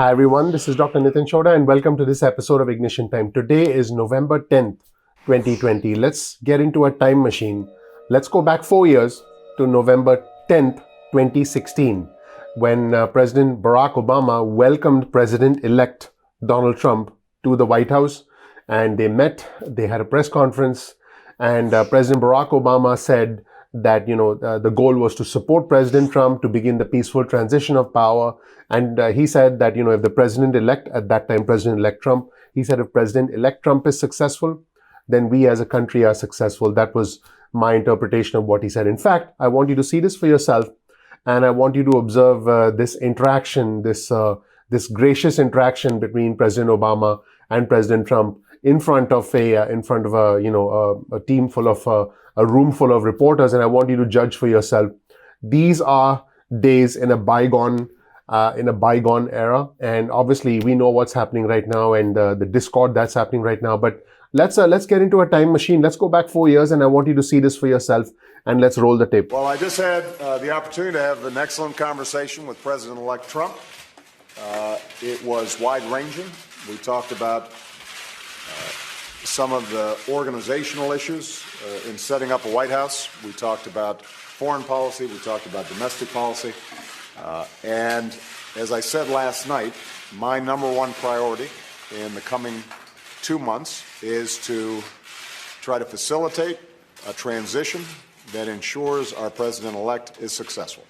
Hi everyone, this is Dr. Nitin Chhoda and welcome to this episode of Ignition Time. Today is November 10th, 2020. Let's get into a time machine. Let's go back 4 years to November 10th, 2016, when President Barack Obama welcomed President-elect Donald Trump to the White House, and they had a press conference, and President Barack Obama said that the goal was to support President Trump to begin the peaceful transition of power. And he said that if the president-elect at that time, President-elect Trump, he said if President-elect Trump is successful, then we as a country are successful. That was my interpretation of what he said. In fact, I want you to see this for yourself, and I want you to observe this interaction, this gracious interaction between President Obama and President Trump in front of a team full of a room full of reporters, and I want you to judge for yourself. These are days in a bygone era, and obviously we know what's happening right now and the discord that's happening right now. But let's get into a time machine. Let's go back 4 years, and I want you to see this for yourself. And let's roll the tape. Well, I just had the opportunity to have an excellent conversation with President-elect Trump. It was wide-ranging. We talked about some of the organizational issues in setting up a White House. We talked about foreign policy. We talked about domestic policy. And as I said last night, my number one priority in the coming 2 months is to try to facilitate a transition that ensures our president-elect is successful.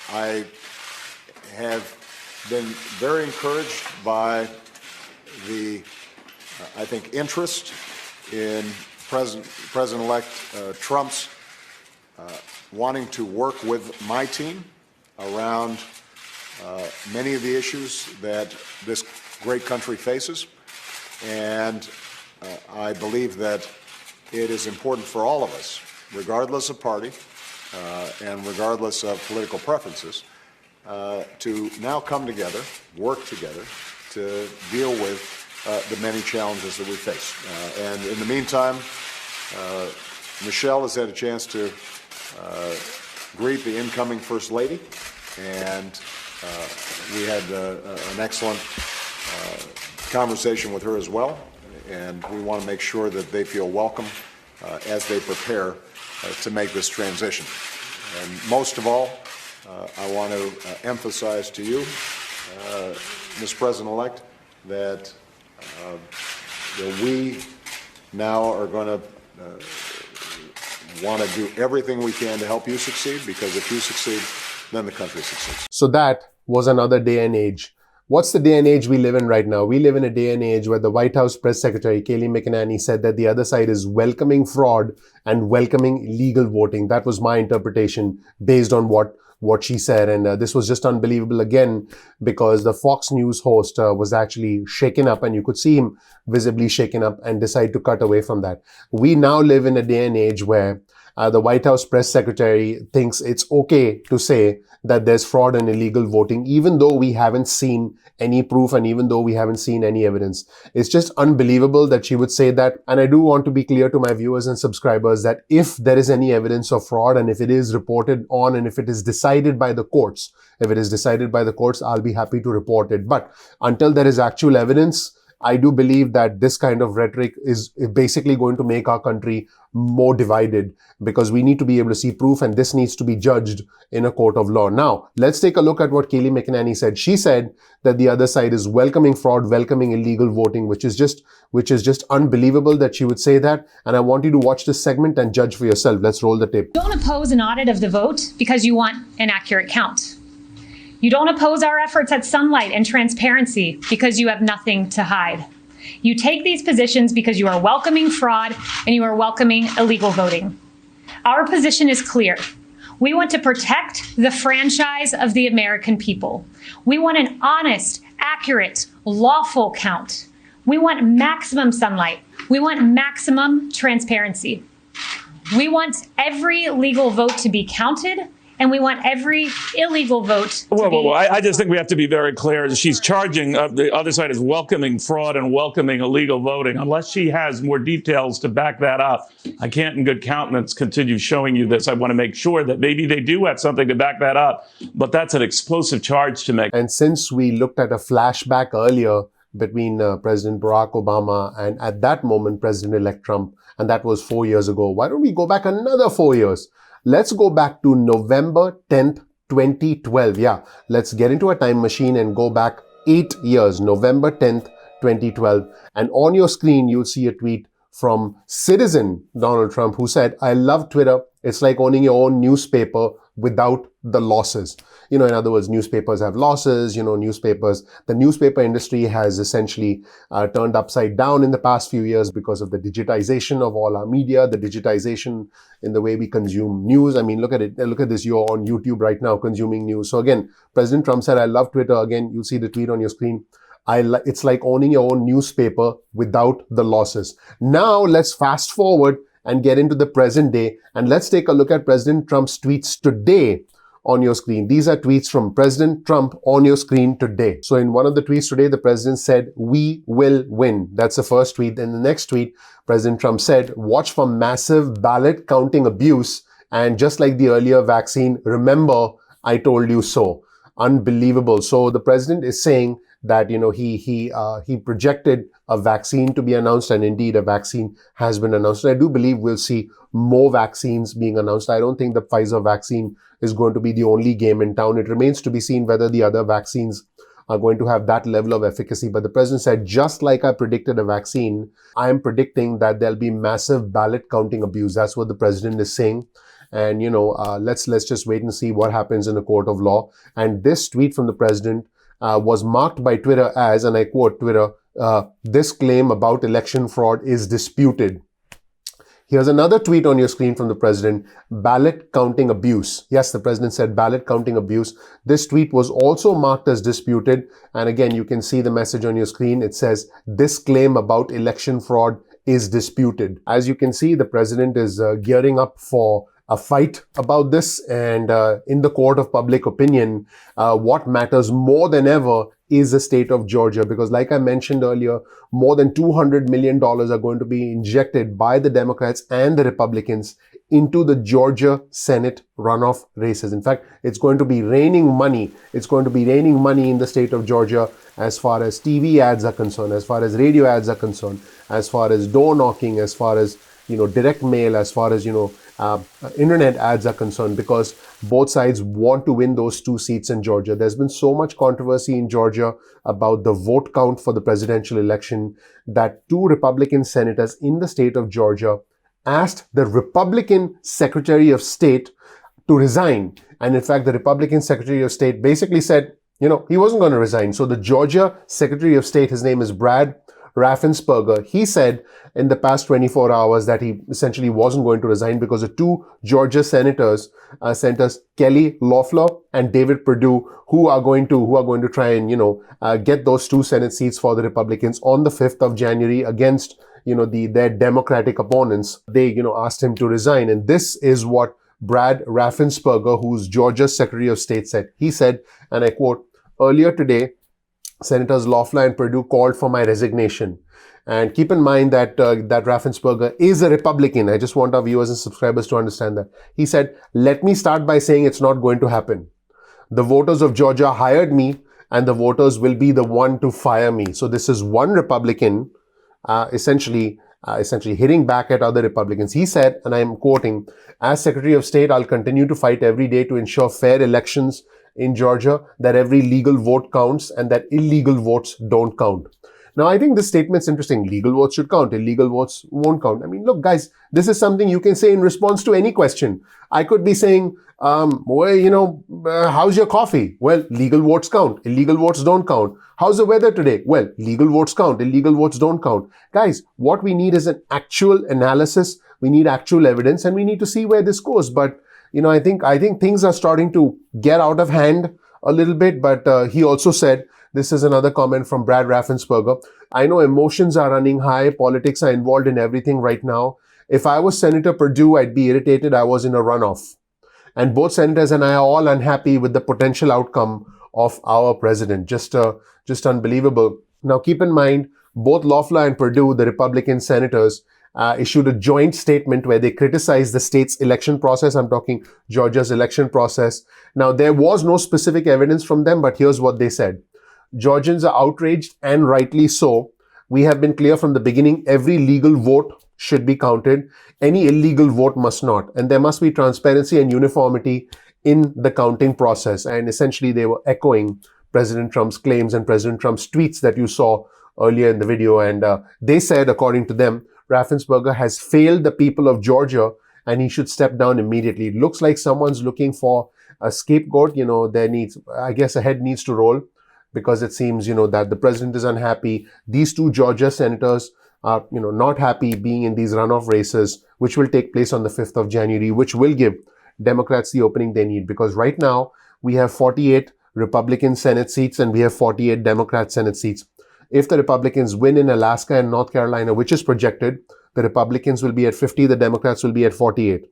I have been very encouraged by the, I think, interest in President-elect Trump's wanting to work with my team around many of the issues that this great country faces. And I believe that it is important for all of us, regardless of party and regardless of political preferences, to now come together, work together, to deal with the many challenges that we face. And in the meantime, Michelle has had a chance to greet the incoming First Lady, and we had an excellent conversation with her as well, and we want to make sure that they feel welcome as they prepare to make this transition. And most of all, I want to emphasize to you, Ms. President-elect, that we now are going to want to do everything we can to help you succeed, because if you succeed, then the country succeeds. So that was another day and age. What's the day and age we live in right now? We live in a day and age where the White House Press Secretary, Kayleigh McEnany, said that the other side is welcoming fraud and welcoming illegal voting. That was my interpretation based on what she said. And this was just unbelievable again, because the Fox News host was actually shaken up, and you could see him visibly shaken up and decide to cut away from that. We now live in a day and age where the White House press secretary thinks it's okay to say that there's fraud and illegal voting, even though we haven't seen any proof and even though we haven't seen any evidence. It's just unbelievable that she would say that. And I do want to be clear to my viewers and subscribers that if there is any evidence of fraud, and if it is reported on, and if it is decided by the courts, I'll be happy to report it. But until there is actual evidence, I do believe that this kind of rhetoric is basically going to make our country more divided, because we need to be able to see proof, and this needs to be judged in a court of law. Now, let's take a look at what Kayleigh McEnany said. She said that the other side is welcoming fraud, welcoming illegal voting, which is just unbelievable that she would say that. And I want you to watch this segment and judge for yourself. Let's roll the tape. Don't oppose an audit of the vote because you want an accurate count. You don't oppose our efforts at sunlight and transparency because you have nothing to hide. You take these positions because you are welcoming fraud and you are welcoming illegal voting. Our position is clear. We want to protect the franchise of the American people. We want an honest, accurate, lawful count. We want maximum sunlight. We want maximum transparency. We want every legal vote to be counted, and we want every illegal vote to Well, I just think we have to be very clear. She's charging the other side is welcoming fraud and welcoming illegal voting. Unless she has more details to back that up, I can't in good countenance continue showing you this. I want to make sure that maybe they do have something to back that up, but that's an explosive charge to make. And since we looked at a flashback earlier between President Barack Obama and at that moment President-elect Trump, and that was 4 years ago, why don't we go back another 4 years? Let's go back to November 10th, 2012. Yeah, let's get into a time machine and go back 8 years, November 10th, 2012. And on your screen, you'll see a tweet from citizen Donald Trump who said, "I love Twitter. It's like owning your own newspaper without the losses." In other words, newspapers have losses, the newspaper industry has essentially turned upside down in the past few years because of the digitization of all our media, the digitization in the way we consume news. I mean, look at it. Look at this. You're on YouTube right now consuming news. So again, President Trump said, "I love Twitter." Again, you'll see the tweet on your screen. It's like owning your own newspaper without the losses. Now let's fast forward and get into the present day. And let's take a look at President Trump's tweets today on your screen. These are tweets from President Trump on your screen today. So in one of the tweets today, the president said, "We will win." That's the first tweet. Then the next tweet, President Trump said, "Watch for massive ballot counting abuse. And just like the earlier vaccine, remember, I told you so." Unbelievable. So the president is saying that, he projected a vaccine to be announced, and indeed a vaccine has been announced. And I do believe we'll see more vaccines being announced. I don't think the Pfizer vaccine is going to be the only game in town. It remains to be seen whether the other vaccines are going to have that level of efficacy. But the president said, just like I predicted a vaccine, I am predicting that there'll be massive ballot counting abuse. That's what the president is saying. And, let's just wait and see what happens in the court of law. And this tweet from the president was marked by Twitter as, and I quote Twitter, "This claim about election fraud is disputed." Here's another tweet on your screen from the president, "Ballot counting abuse." Yes, the president said ballot counting abuse. This tweet was also marked as disputed. And again, you can see the message on your screen. It says, "This claim about election fraud is disputed." As you can see, the president is gearing up for a fight about this, and in the court of public opinion, what matters more than ever is the state of Georgia, because like I mentioned earlier, more than $200 million are going to be injected by the Democrats and the Republicans into the Georgia Senate runoff races. In fact, it's going to be raining money. It's going to be raining money in the state of Georgia as far as TV ads are concerned, as far as radio ads are concerned, as far as door knocking, as far as direct mail, as far as internet ads are concerned, because both sides want to win those 2 seats in Georgia. There's been so much controversy in Georgia about the vote count for the presidential election that 2 Republican senators in the state of Georgia asked the Republican Secretary of State to resign. And in fact, the Republican Secretary of State basically said, he wasn't going to resign. So the Georgia Secretary of State, his name is Brad Raffensperger, he said in the past 24 hours that he essentially wasn't going to resign because the 2 Georgia senators, Kelly Loeffler and David Perdue, who are going to try and get those 2 Senate seats for the Republicans on the 5th of January against their Democratic opponents. They asked him to resign, and this is what Brad Raffensperger, who's Georgia's Secretary of State, said. He said, and I quote, "Earlier today, Senators Loeffler and Perdue called for my resignation." And keep in mind that that Raffensperger is a Republican. I just want our viewers and subscribers to understand that. He said, "Let me start by saying it's not going to happen. The voters of Georgia hired me, and the voters will be the one to fire me." So this is one Republican essentially hitting back at other Republicans. He said, and I'm quoting, "As Secretary of State, I'll continue to fight every day to ensure fair elections in Georgia, that every legal vote counts and that illegal votes don't count." Now, I think this statement's interesting. Legal votes should count. Illegal votes won't count. I mean, look, guys, this is something you can say in response to any question. I could be saying, how's your coffee? Well, legal votes count. Illegal votes don't count. How's the weather today? Well, legal votes count. Illegal votes don't count. Guys, what we need is an actual analysis. We need actual evidence, and we need to see where this goes. But I think things are starting to get out of hand a little bit. But he also said, this is another comment from Brad Raffensperger, "I know emotions are running high. Politics are involved in everything right now. If I was Senator Perdue, I'd be irritated I was in a runoff. And both senators and I are all unhappy with the potential outcome of our president. Just unbelievable. Now, keep in mind, both Loeffler and Perdue, the Republican senators, issued a joint statement where they criticized the state's election process. I'm talking Georgia's election process. Now, there was no specific evidence from them, but here's what they said. Georgians are outraged, and rightly so. We have been clear from the beginning, every legal vote should be counted. Any illegal vote must not. And there must be transparency and uniformity in the counting process. And essentially, they were echoing President Trump's claims and President Trump's tweets that you saw earlier in the video. And they said, according to them, Raffensperger has failed the people of Georgia and he should step down immediately. It looks like someone's looking for a scapegoat. I guess a head needs to roll, because it seems, that the president is unhappy. These two Georgia senators are, not happy being in these runoff races, which will take place on the 5th of January, which will give Democrats the opening they need. Because right now, we have 48 Republican Senate seats and we have 48 Democrat Senate seats. If the Republicans win in Alaska and North Carolina, which is projected, the Republicans will be at 50, the Democrats will be at 48.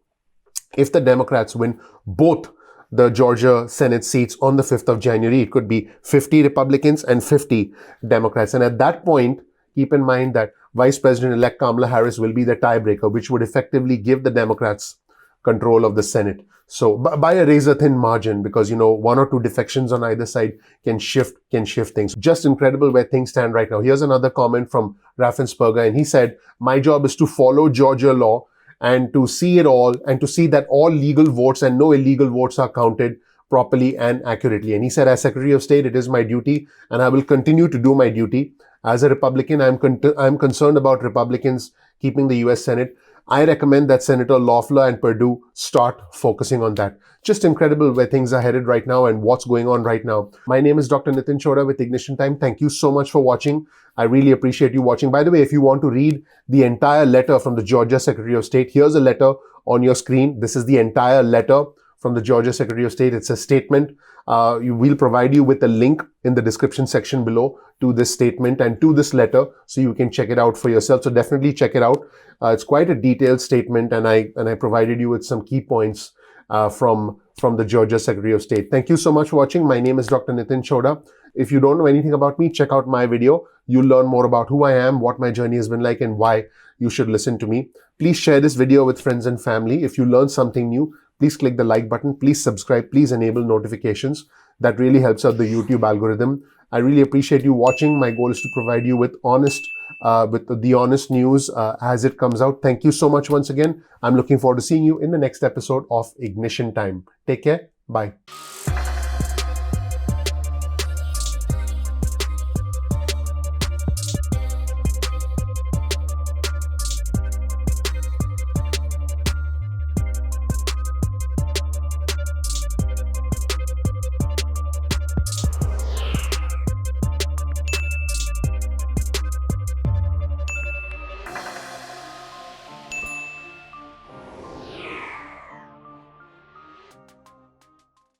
If the Democrats win both the Georgia Senate seats on the 5th of January, it could be 50 Republicans and 50 Democrats. And at that point, keep in mind that Vice President-elect Kamala Harris will be the tiebreaker, which would effectively give the Democrats control of the Senate. So by a razor-thin margin, because, one or two defections on either side can shift things. Just incredible where things stand right now. Here's another comment from Raffensperger, and he said, "My job is to follow Georgia law and to see it all, and to see that all legal votes and no illegal votes are counted properly and accurately." And he said, "As Secretary of State, it is my duty, and I will continue to do my duty. As a Republican, I'm concerned about Republicans keeping the U.S. Senate. I recommend that Senator Loeffler and Perdue start focusing on that." Just incredible where things are headed right now and what's going on right now. My name is Dr. Nitin Chhoda with Ignition Time. Thank you so much for watching. I really appreciate you watching. By the way, if you want to read the entire letter from the Georgia Secretary of State, here's a letter on your screen. This is the entire letter from the Georgia Secretary of State. It's a statement. We'll provide you with a link in the description section below to this statement and to this letter, so you can check it out for yourself. So definitely check it out. It's quite a detailed statement, and I provided you with some key points from the Georgia Secretary of State. Thank you so much for watching. My name is Dr. Nitin Chhoda. If you don't know anything about me, check out my video. You'll learn more about who I am, what my journey has been like, and why you should listen to me. Please share this video with friends and family. If you learned something new, please click the like button. Please subscribe. Please enable notifications. That really helps out the YouTube algorithm. I really appreciate you watching. My goal is to provide you with the honest news as it comes out. Thank you so much once again. I'm looking forward to seeing you in the next episode of Ignition Time. Take care. Bye.